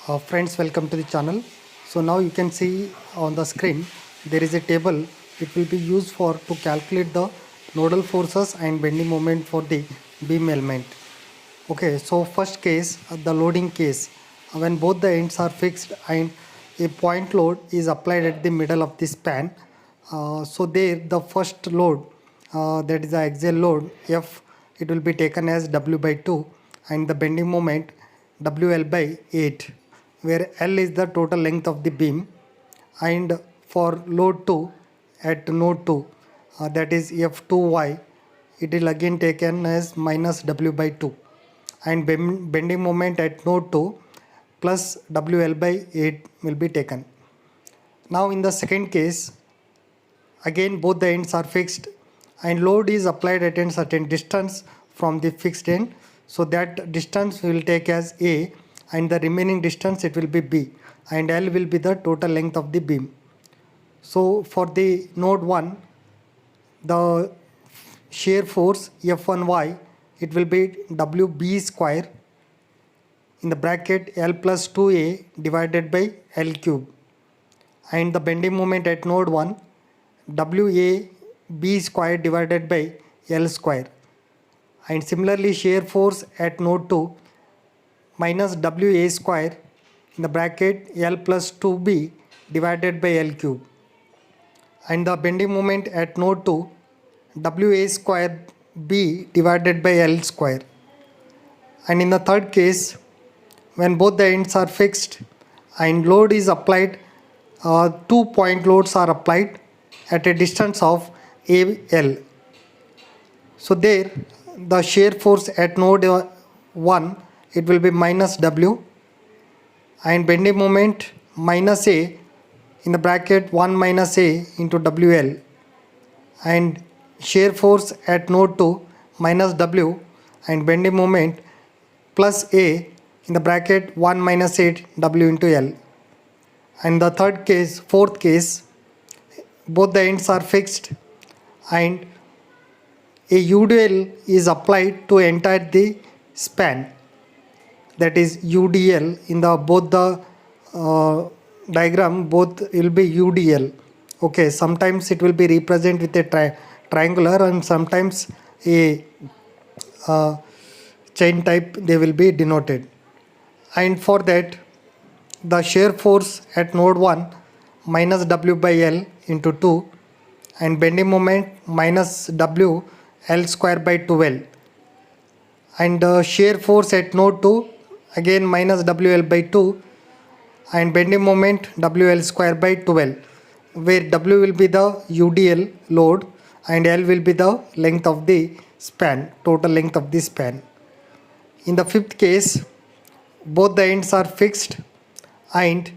Friends, welcome to the channel. So now you can see on the screen there is a table. It will be used for to calculate the nodal forces and bending moment for the beam element. Okay, so first case, the loading case, when both the ends are fixed and a point load is applied at the middle of the span. So there the first load, that is the axial load F, it will be taken as W by 2 and the bending moment WL by 8, where L is the total length of the beam, and for load 2 at node 2, that is F2Y, it will again taken as minus W by 2, and bending moment at node 2 plus WL by 8 will be taken. Now in the second case, again both the ends are fixed and load is applied at a certain distance from the fixed end. So that distance we will take as A and the remaining distance it will be B, and L will be the total length of the beam. So for the node 1, the shear force F1Y, it will be WB square in the bracket L plus 2A divided by L cube, and the bending moment at node 1 WAB square divided by L square, and similarly shear force at node 2 minus WA square in the bracket L plus 2B divided by L cube, and the bending moment at node 2 WA square B divided by L square. And in the third case, when both the ends are fixed and load is applied, 2 point loads are applied at a distance of AL. So there the shear force at node 1, it will be minus W, and bending moment minus A in the bracket 1 minus A into WL, and shear force at node 2 minus W and bending moment plus A in the bracket 1 minus 8 W into L. And the fourth case, both the ends are fixed and a UDL is applied to entire the span, that is UDL. In the both the diagram, both will be UDL. Okay, sometimes it will be represented with a triangular and sometimes a chain type they will be denoted. And for that, the shear force at node 1 minus W by L into 2 and bending moment minus W L square by 12, and shear force at node 2 again minus WL by 2 and bending moment WL square by 12, where W will be the UDL load and L will be the length of the span, total length of the span. In the fifth case, both the ends are fixed and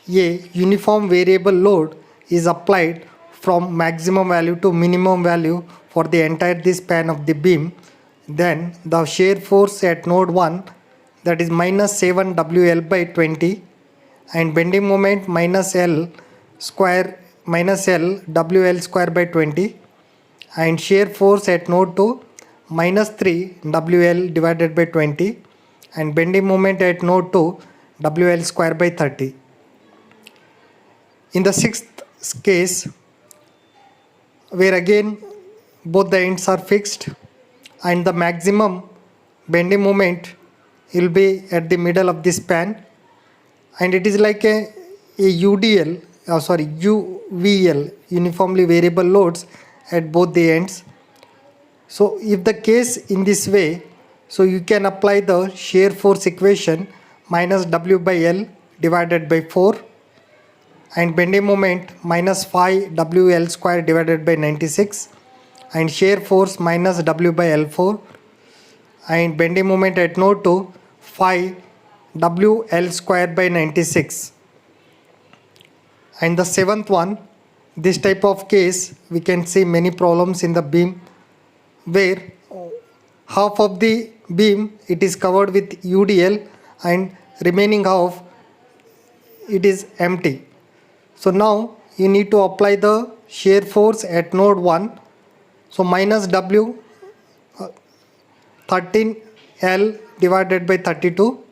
a uniform variable load is applied from maximum value to minimum value for the entire span of the beam. Then the shear force at node 1, that is minus 7 WL by 20, and bending moment minus L square minus L WL square by 20, and shear force at node 2 minus 3 WL divided by 20, and bending moment at node 2 WL square by 30. In the sixth case, where again both the ends are fixed and the maximum bending moment will be at the middle of the span, and it is like a UDL, UVL, uniformly variable loads at both the ends. So if the case in this way, so you can apply the shear force equation minus W by L divided by 4 and bending moment minus 5 WL square divided by 96, and shear force minus W by L4 and bending moment at node 2 5 WL square by 96. And the seventh one, this type of case we can see many problems in the beam where half of the beam it is covered with UDL and remaining half it is empty. So now you need to apply the shear force at node 1. So minus W 13L divided by 32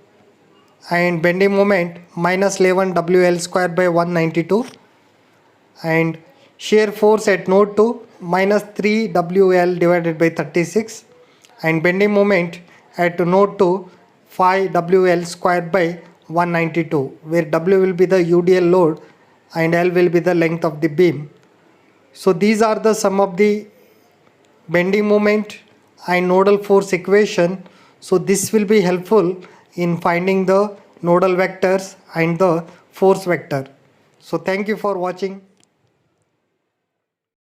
and bending moment minus 11 WL square by 192, and shear force at node 2 minus 3 WL divided by 36, and bending moment at node 2 5 WL square by 192, where W will be the UDL load and L will be the length of the beam. So these are the sum of the bending moment and nodal force equation. So this will be helpful in finding the nodal vectors and the force vector. So thank you for watching.